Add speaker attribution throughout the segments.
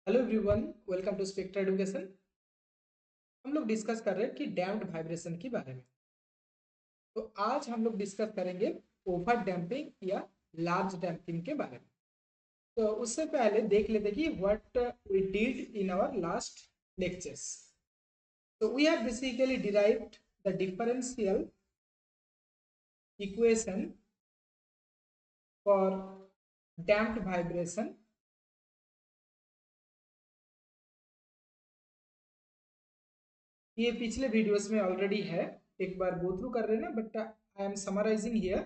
Speaker 1: Hello everyone, welcome to Spectra education. हम लोग discuss कर रहे हैं कि डैम्प्ड वाइब्रेशन के बारे में। तो आज हम लोग डिस्कस करेंगे ओवर डैम्पिंग या लार्ज डैम्पिंग के बारे में। तो उससे पहले देख लेते कि what we did in our last lectures. तो we have basically derived the differential equation for damped vibration. ये पिछले वीडियोस में ऑलरेडी है, एक बार गो थ्रू कर रहे हैं ना, but I am summarising here.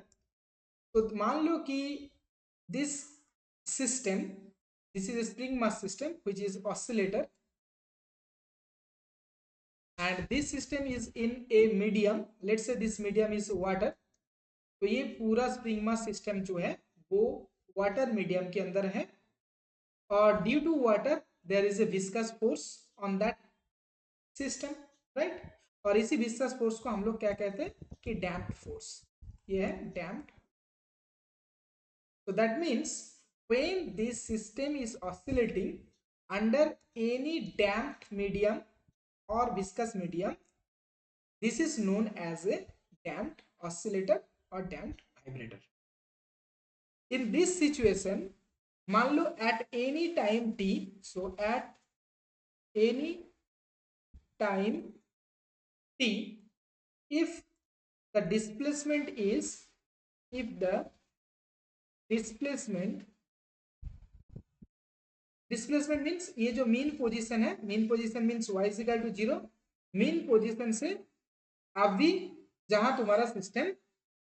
Speaker 1: तो मान लो कि this system, this is a spring mass system which is oscillator, and this system is in a medium. Let's say this medium is water. तो ये पूरा स्प्रिंग मास सिस्टम जो है वो वाटर मीडियम के अंदर है, और due to water there is a viscous force on that system, right. और इसी विस्कस फोर्स को हम लोग क्या कहते हैं कि डैम्प्ड फोर्स। ये है damped. So that means when this system is oscillating under any damped medium or viscous medium, this is known as a damped oscillator or damped vibrator. In this situation, मान लो at any time t, so at any time t, if the displacement is, if the displacement displacement means ये जो mean position है, mean position means y is equal to 0। Mean position से अभी जहां तुम्हारा system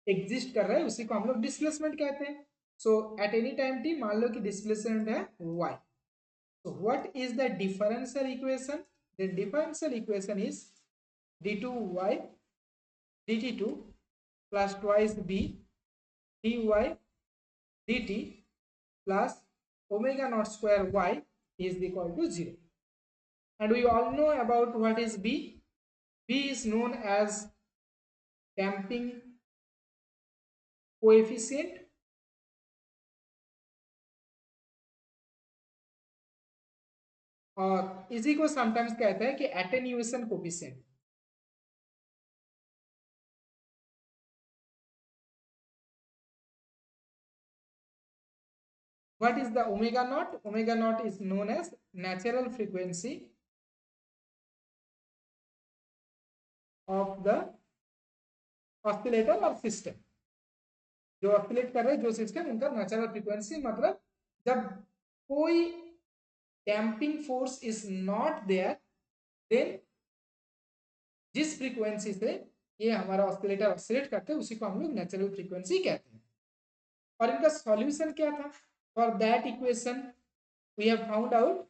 Speaker 1: exist कर रहा है उसी को हम लोग डिस्प्लेसमेंट कहते हैं। सो एट एनी टाइम t मान लो कि डिस्प्लेसमेंट है y। So what is the differential equation? The differential equation is d2y dt2 plus twice b dy dt plus omega naught square y is equal to 0. And we all know about what is b. B is known as damping coefficient, और इसी को sometimes कहते हैं कि attenuation coefficient. What is the omega naught? Omega naught is known as natural frequency of the oscillator or system. जो oscillate कर रहे हैं जो सिस्टम, उनका नेचुरल फ्रीक्वेंसी, मतलब जब कोई damping force is not there, then जिस फ्रीक्वेंसी से ये हमारा ऑसिलेटर ऑसिलेट करते हैं उसी को हम लोग नेचुरल फ्रीक्वेंसी कहते हैं। और इनका सॉल्यूशन क्या था? For that equation we have found out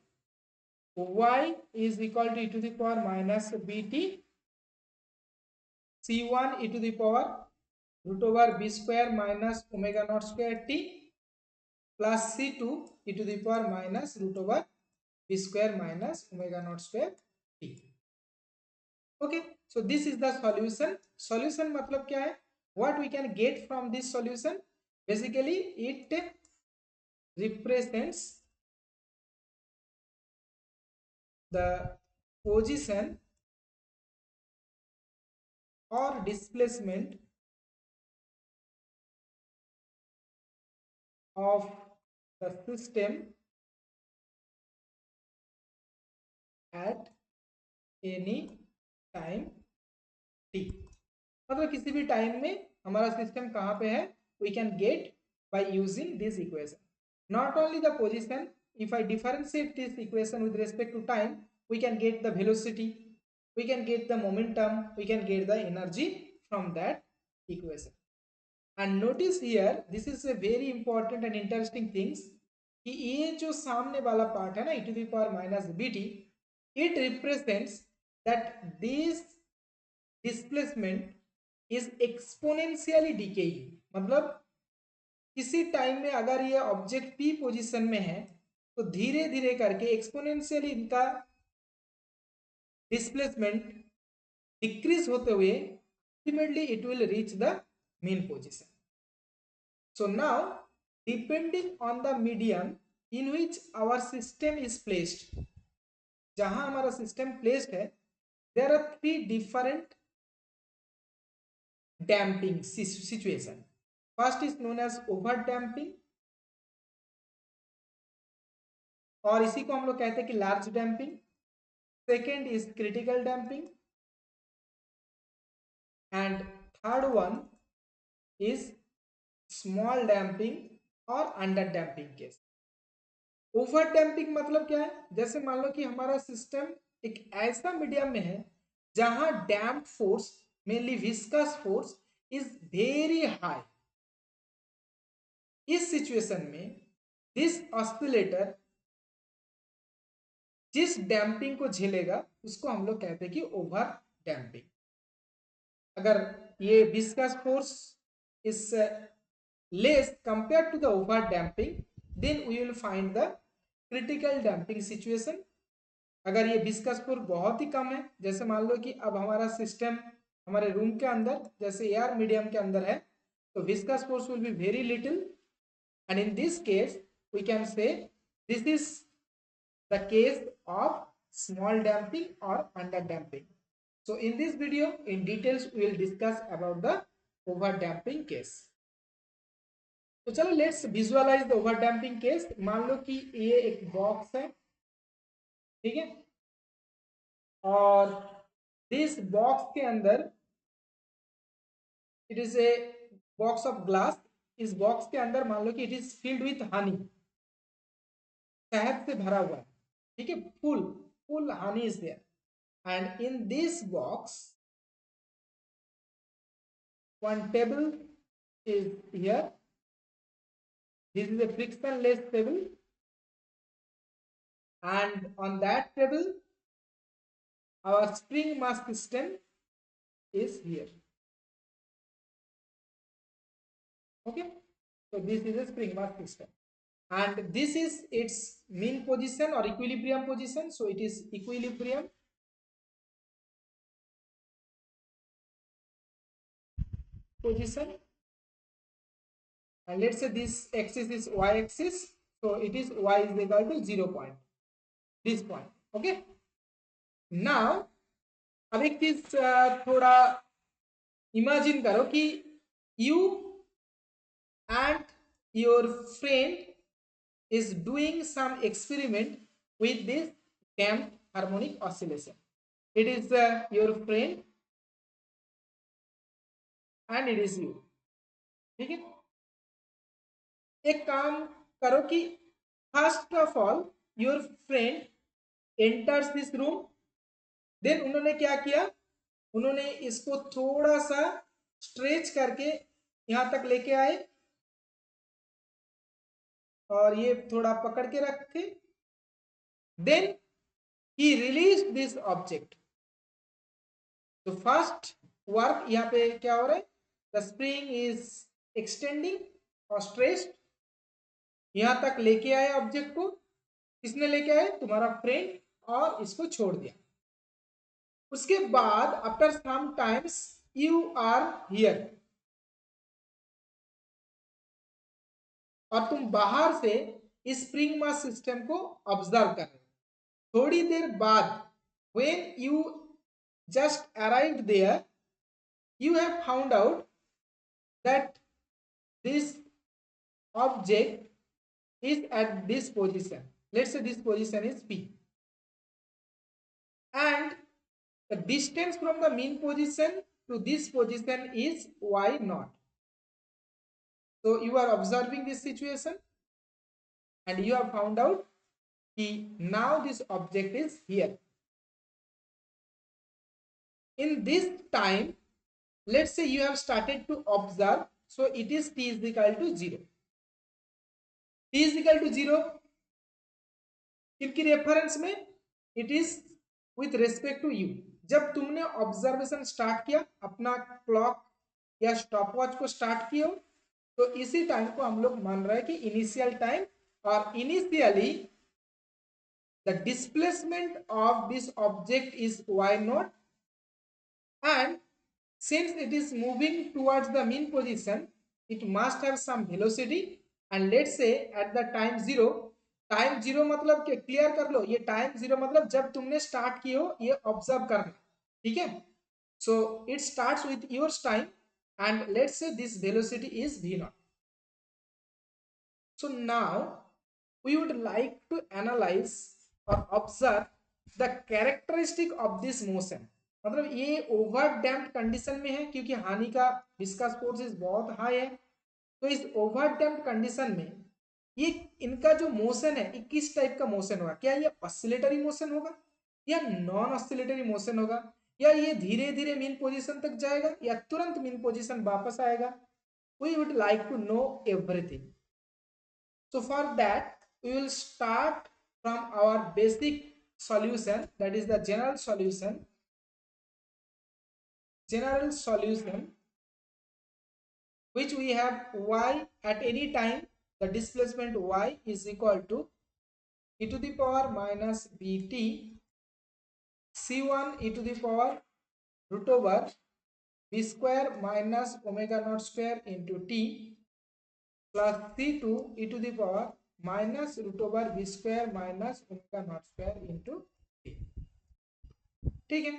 Speaker 1: y is equal to e to the power minus bt c1 e to the power root over b square minus omega naught square t plus c2 e to the power minus root over b square minus omega naught square t. Okay, so this is the solution. Solution मतलब क्या है? What we can get from this solution? Basically it represents the position or displacement of the system at any time t। मतलब किसी भी time में हमारा system कहाँ पे है, we can get by using this equation. Not only the position, if I differentiate this equation with respect to time, we can get the velocity, we can get the momentum, we can get the energy from that equation. And notice here, this is a very important and interesting things कि ये जो सामने वाला part है ना, e to the power minus bt, it represents that this displacement is exponentially decaying। मतलब किसी time में अगर ये ऑब्जेक्ट p पोजीशन में है तो धीरे धीरे करके एक्सपोनेंशियली इनका डिस्प्लेसमेंट डिक्रीज होते हुए ultimately it will reach the mean position. So now depending on the medium, in which our system is placed, जहां हमारा सिस्टम प्लेस्ड है, there are three different damping situation. First is known as over damping, और इसी को हम लोग कहते हैं कि large damping. Second is critical damping and third one is small damping और under damping case. Over damping मतलब क्या है? जैसे मान लो कि हमारा सिस्टम एक ऐसा मीडियम में है जहां damp force, mainly viscous force, is very high. इस सिचुएशन में दिस ऑसिलेटर जिस डैम्पिंग को झेलेगा उसको हम लोग कहते हैं कि ओवर डैम्पिंग. अगर ये viscous force is less compare to the over damping, then we will find the critical damping situation. अगर ये विस्कस फोर्स बहुत ही कम है, जैसे मान लो कि अब हमारा सिस्टम हमारे रूम के अंदर जैसे एयर मीडियम के अंदर है, तो viscous force will be very little, and in this case we can say this is the case of small damping or under damping. So in this video in details we will discuss about the over damping case. तो चलो let's visualize the over damping case. मान लो कि ये एक box है, ठीक है, और दिस बॉक्स के अंदर it is a box of glass. इस बॉक्स के अंदर मान लो कि it is filled with Honey, शहद से भरा हुआ है, ठीक है, full honey is there, and in this box one table is here. This is a frictionless table, and on that table our spring mass system is here. Okay, so this is a spring mass system, and this is its mean position or equilibrium position. So it is equilibrium position, and let's say this axis is y axis, so it is y is equal to 0 point, this point. Okay, now अब एक चीज थोड़ा imagine करो कि you and your friend is doing some experiment with this damped harmonic oscillation. It is your friend and it is you. ठीक है, एक काम करो कि first of all your friend enters this room. Then उन्होंने क्या किया, उन्होंने इसको थोड़ा सा स्ट्रेच करके यहां तक लेके आए और ये थोड़ा पकड़ के रखे. Then he released this object. तो फर्स्ट वर्क यहाँ पे क्या हो रहा है, द स्प्रिंग इज एक्सटेंडिंग और स्ट्रेस्ड. यहां तक लेके आए ऑब्जेक्ट को. किसने लेके आए? तुम्हारा फ्रेंड, और इसको छोड़ दिया. उसके बाद after some times you are here, और तुम बाहर से इस स्प्रिंग मास सिस्टम को ऑब्जर्व कर रहे हो. थोड़ी देर बाद when you just arrived there, you have found out that this object is at this position. Let's say this position is P, and the distance from the mean position to this position is y naught. So you are observing this situation and you have found out that now this object is here. In this time, let's say you have started to observe, so it is t is equal to 0. t is equal to 0 किनकी reference में? It is with respect to you. जब तुमने observation start किया, अपना clock या stopwatch को start किया, तो इसी टाइम को हम लोग मान रहे हैं कि इनिशियल टाइम, और initially the displacement of this object is y not, and since it is moving towards the mean position, it must have some velocity, and let's say at the time 0 time zero मतलब क्या, clear कर लो, ये time zero मतलब जब तुमने start की हो ये ऑब्जर्व करना, ठीक है। So it starts with your time and let's say this velocity is v naught. So now we would like to analyze or observe the characteristic of this motion. मतलब ये ओवर डैम्प्ड कंडीशन में है क्योंकि हानि का viscous force बहुत high है। तो इस ओवर डैम्प्ड कंडीशन में ये इनका जो मोशन है ये किस टाइप का मोशन होगा, क्या ये ऑसिलेटरी मोशन होगा या नॉन ऑसिलेटरी मोशन होगा, या ये धीरे धीरे मीन पोजीशन तक जाएगा या तुरंत मीन पोजीशन वापस आएगा। We would like to know everything. So for that, we will start from our basic solution, that is the general solution. General solution, which we have y at any time, the displacement y is equal to e to the power minus bt c1 e to the power root over b square minus omega naught square into t plus c2 e to the power minus root over b square minus omega naught square into t, ठीक है।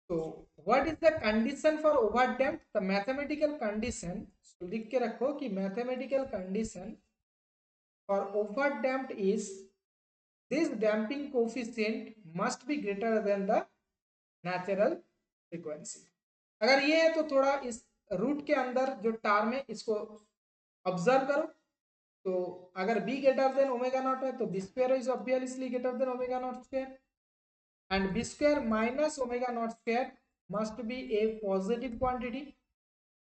Speaker 1: तो what is the condition for over damp, the mathematical condition, लिख के रखो कि mathematical condition for over damped is this damping coefficient must be greater than the natural frequency. अगर ये है तो थोड़ा इस रूट के अंदर जो टर्म है इसको ऑब्जर्व करो। तो अगर b greater than omega naught है तो b square is obviously greater than omega not square and b square minus omega naught square must be a positive quantity,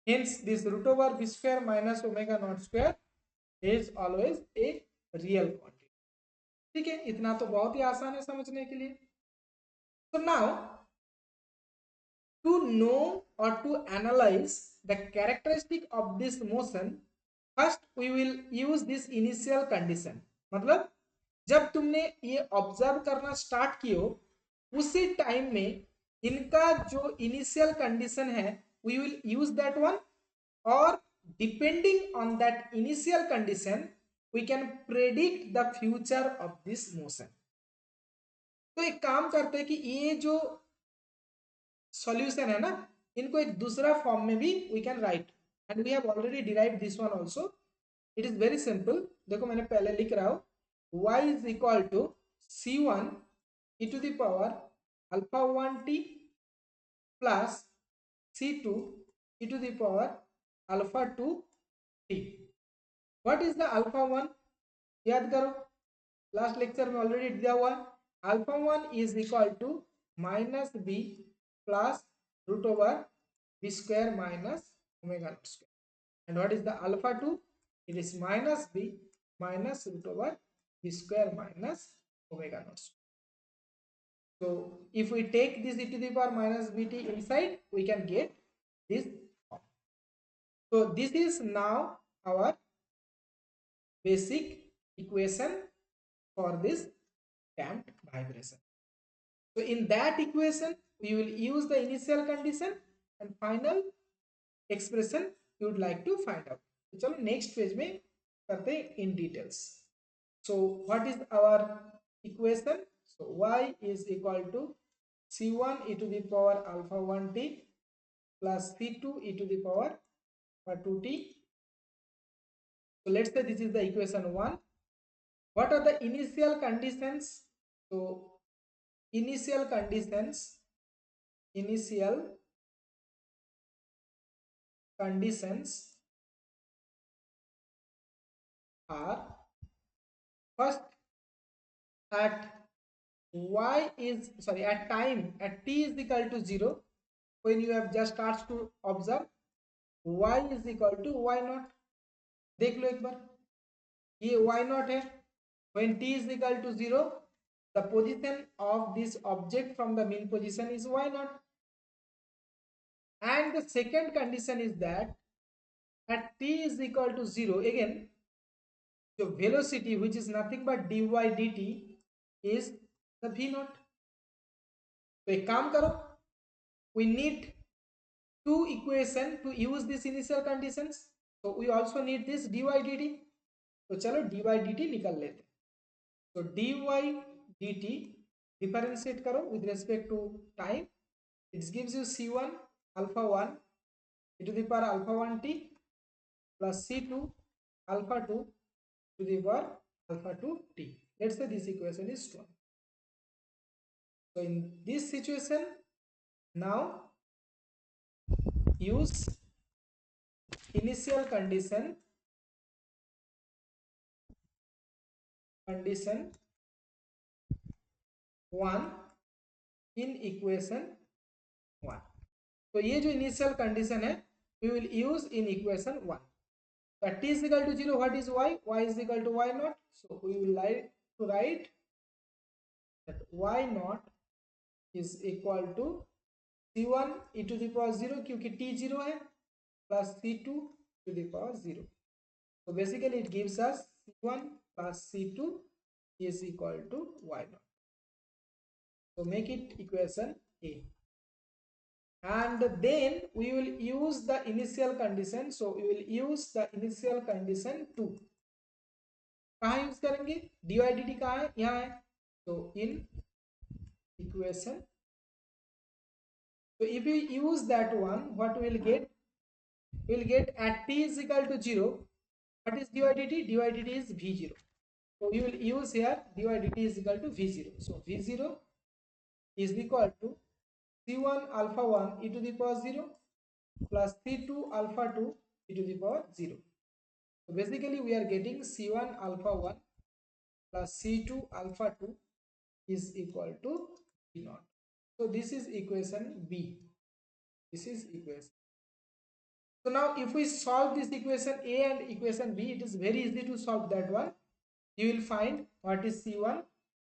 Speaker 1: hence this root over b square minus omega naught square is always a real quantity, ठीक है। इतना तो बहुत ही आसान है समझने के लिए। so now to know or to analyze the characteristic of this motion, first we will use this initial condition। मतलब जब तुमने ये ऑब्जर्व करना स्टार्ट किए उसी टाइम में इनका जो इनिशियल कंडीशन है we will use that one, और depending on that initial condition we can predict the future of this motion. तो एक काम करते हैं कि ये जो सॉल्यूशन है ना इनको एक दूसरा फॉर्म में भी we can write, and we have already derived this one also. It is very simple, देखो मैंने पहले लिख रहा हूं y is equal to c1 e to the power alpha 1 t plus c2 e to the power alpha 2 t। what is the alpha 1, याद करो last lecture में already दिया हुआ है। Alpha 1 is equal to minus b plus root over b square minus omega not square, and what is the alpha 2, it is minus b minus root over b square minus omega naught square. So if we take this e to the power minus bt inside we can get this form. So this is now our basic equation for this damped vibration. So in that equation we will use the initial condition and final expression you would like to find out. तो चलो next page में करते हैं in details. So what is our equation, so y is equal to c1 e to the power alpha 1 t plus c2 e to the power alpha 2 t. So let's say this is the equation 1. What are the initial conditions? So initial conditions are first at y is sorry at time at t is equal to 0 when you have just starts to observe y is equal to y naught। देख लो एक बार ये y naught है, when t is equal to 0 the position of this object from the mean position is y naught, and the second condition is that at t is equal to 0 again the velocity which is nothing but dy dt is the v naught। तो एक काम करो, we need two equation to use these initial conditions, so we also need this dy dt। तो चलो dy dt निकल लेते। तो dy dt differentiate करो with respect to time, it gives you c1 alpha 1 e to the power alpha 1 t plus c2 alpha 2 to the power alpha 2 t. Let's say this equation is 1. So in this situation, now use initial condition 1 in equation 1. तो ये जो initial condition है we will use in equation 1. So t is equal to 0, what is y? Y is equal to y naught. So we will like to write that y naught is equal to c1 e to the power 0 क्योंकि t 0 है plus c2 to the power 0. So basically it gives us c1 plus c2 is equal to y naught. So make it equation A. And then we will use the initial condition. So we will use the initial condition 2. कहाँ use करेंगे? dy dt कहाँ है? यहाँ है. So in equation, so if we use that one, what we will get? We will get at t is equal to 0. What is dy dt? Dy dt is v0. So we will use here dy dt is equal to v0. So v0 is equal to c1 alpha 1 e to the power 0 plus c2 alpha 2 e to the power 0. So basically we are getting c1 alpha 1 plus c2 alpha 2 is equal to v naught. So this is equation B. This is equation. So now if we solve this equation A and equation B, it is very easy to solve that one. You will find what is c1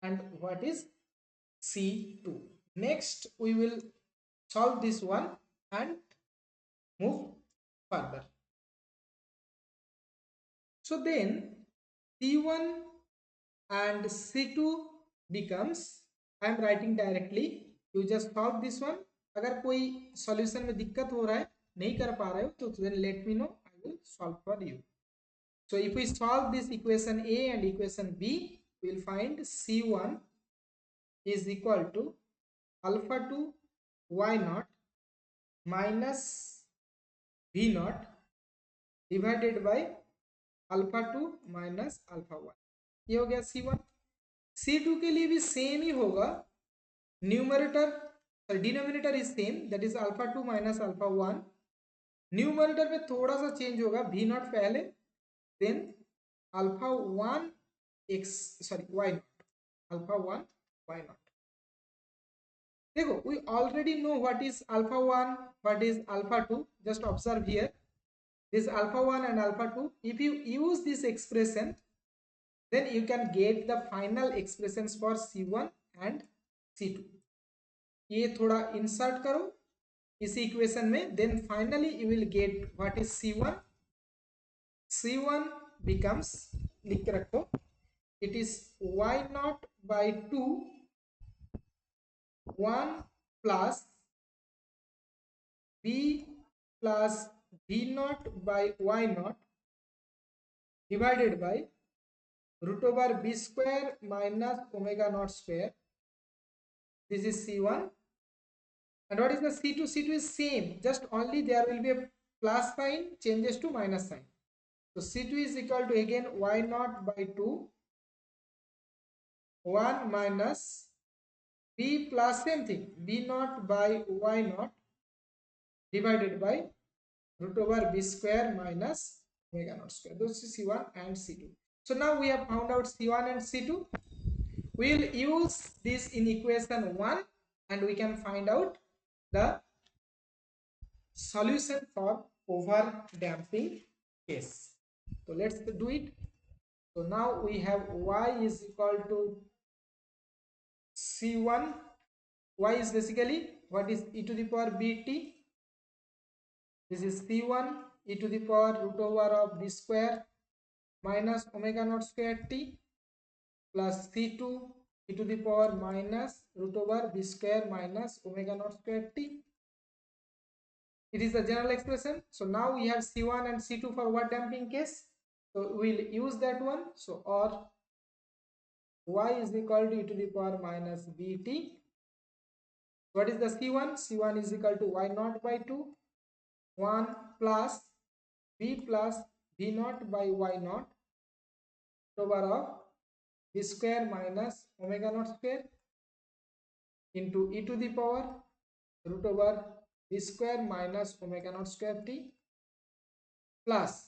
Speaker 1: and what is c2. Next we will solve this one and move further. So then c1 and c2 becomes, I am writing directly, you just solve this one. अगर कोई solution में दिक्कत हो रहा है, नहीं कर पा रहे हो, तो then let me know, I will solve for you. So if we solve this equation A and equation B, we will find c1 is equal to alpha 2 y naught minus v naught divided by alpha 2 minus alpha 1. ये हो गया c1. c2 के लिए भी same ही होगा, numerator denominator is same, that is alpha 2 minus alpha 1. Numerator में थोड़ा सा चेंज होगा, v नॉट पहले, then alpha 1 x sorry y naught, alpha 1 y naught. देखो we already know what is alpha 1, what is alpha 2. Just observe here this alpha 1 and alpha 2. If you use this expression, then you can get the final expressions for c1 and c2. ये थोड़ा insert करो इस equation में, then finally you will get what is c1. c1 becomes, लिख के रखो, it is y not by 2 1 plus b plus v not by y not divided by root over b square minus omega naught square. This is c1. And what is the c2? c2 is same, just only there will be a plus sign changes to minus sign. So c2 is equal to again y naught by 2 1 minus b plus same thing b naught by y naught divided by root over b square minus omega naught square. Those is c1 and c2. So now we have found out c1 and c2. We will use this in equation 1 and we can find out the solution for over damping case. So let's do it. So now we have y is equal to c1. Y is basically what is e to the power bt. This is c1 e to the power root over of b square minus omega naught square t plus c2 e to the power minus root over b square minus omega naught square t. It is the general expression. So now we have c1 and c2 for what damping case. So we'll use that one. So or y is equal to e to the power minus bt. What is the c1? C1 is equal to y naught by 2, 1 plus b plus v naught by y naught over of b square minus omega naught square into e to the power root over b square minus omega naught square t plus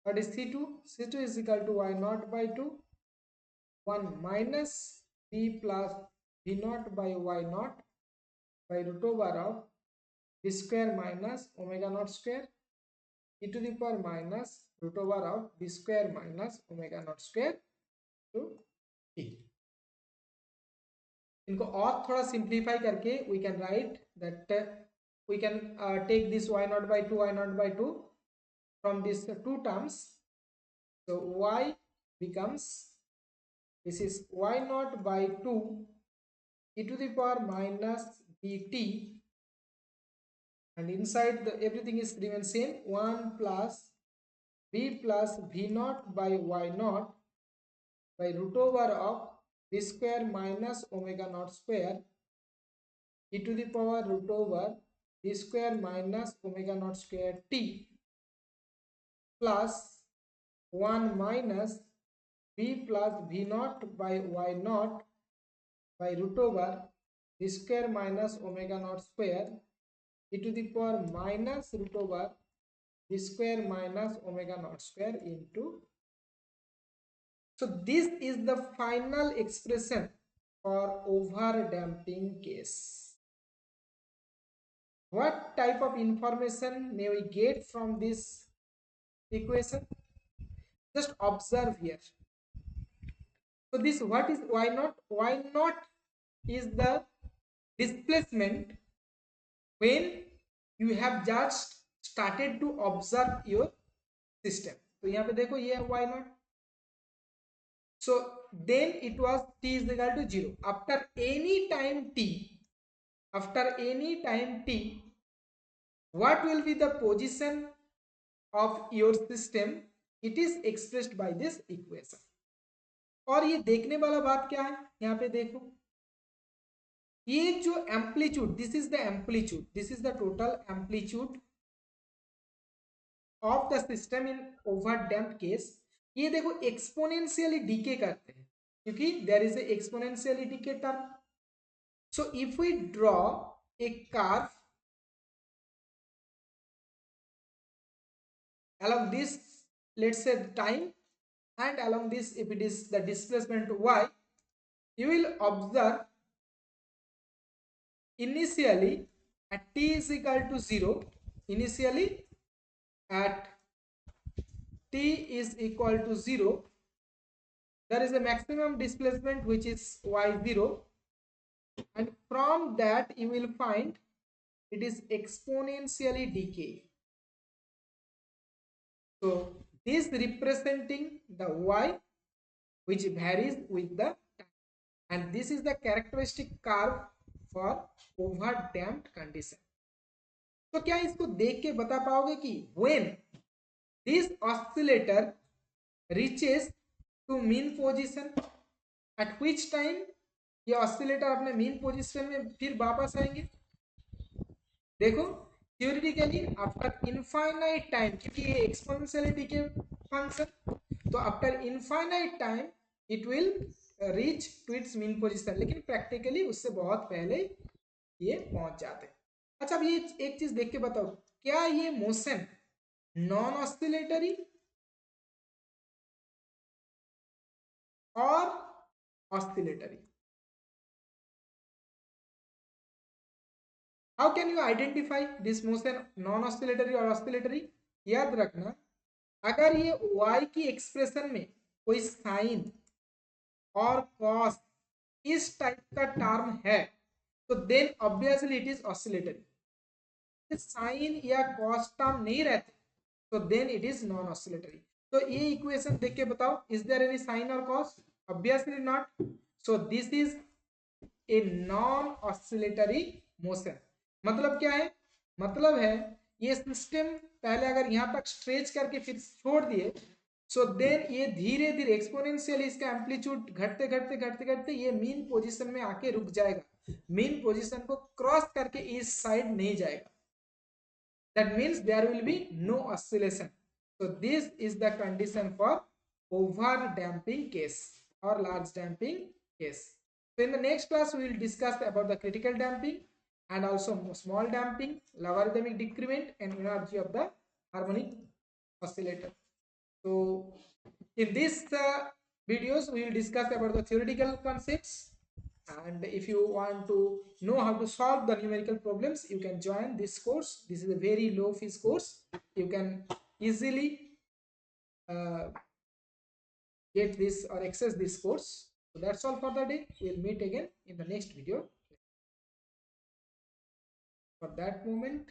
Speaker 1: what is c2? C2 is equal to y naught by 2, 1 minus b plus v naught by y naught by root over of b square minus omega naught square e to the power minus root over of b square minus omega naught square to t. इनको और थोड़ा simplify करके we can write that we can take this y naught by 2 y naught by 2 from these two terms. So y becomes, this is y naught by 2 e to the power minus bt, and inside the everything is remain same, 1 plus b plus v naught by y naught by root over of b square minus omega naught square e to the power root over b square minus omega naught square t plus 1 minus b plus v naught by y naught by root over b square minus omega naught square e to the power minus root over b square minus omega naught square into. So this is the final expression for over damping case. What type of information may we get from this equation? Just observe here. So this, what is y naught? Y naught is the displacement when you have just started to observe your system. तो यहाँ पे देखो ये है y naught. So then it was t is equal to 0. After any time t, what will be the position of your system? It is expressed by this equation. और ये देखने वाला बात क्या है, यहाँ पे देखो ये जो amplitude, this is the amplitude, this is the total amplitude of the system in over damped case. ये देखो एक्सपोनेंशियली डीके करते हैं क्योंकि there is a exponentially decay term. So if we draw a curve along this, let's say time, and along this if it is the displacement y, you will observe initially at t is equal to 0, initially at t is equal to 0 there is a maximum displacement which is y0, and from that you will find it is exponentially decay. So this representing the y which varies with the time, and this is the characteristic curve for over damped condition. तो क्या इसको देख के बता पाओगे कि when this oscillator reaches to mean position, at which time ये oscillator अपने मीन पोजीशन में फिर वापस आएंगे? देखो theoretically after infinite time, क्योंकि ये एक्सपोनेंशियल डीके फंक्शन, तो after infinite time it will reach to its mean position, लेकिन प्रैक्टिकली उससे बहुत पहले ये पहुंच जाते हैं. अच्छा अब ये एक चीज देख के बताओ, क्या ये मोशन नॉन ऑसिलेटरी और oscillatory? How can you identify this motion non oscillatory और oscillatory? याद रखना अगर ये y की एक्सप्रेशन में कोई साइन और कॉस इस टाइप का टर्म है तो then obviously it is oscillatory. Sine या कॉस टर्म नहीं रहते तो then it is non oscillatory. तो ये इक्वेशन देख के बताओ, इज देयर एनी साइन और cos? Obviously not. So this is a non oscillatory motion. मतलब क्या है? मतलब है ये सिस्टम पहले अगर यहां तक स्ट्रेच करके फिर छोड़ दिए सो देन ये धीरे धीरे एक्सपोनेंशियल इसका एम्पलीट्यूड घटते घटते घटते घटते ये मीन पोजीशन में आके रुक जाएगा, मीन पोजीशन को क्रॉस करके इस साइड नहीं जाएगा. That means there will be no oscillation. So this is the condition for over damping case or large damping case. So in the next class we will discuss about the critical damping and also small damping, logarithmic decrement and energy of the harmonic oscillator. So in this videos we will discuss about the theoretical concepts, and if you want to know how to solve the numerical problems you can join this course. This is a very low fees course, you can easily uh, get this or access this course. So that's all for the day, we'll meet again in the next video. For that moment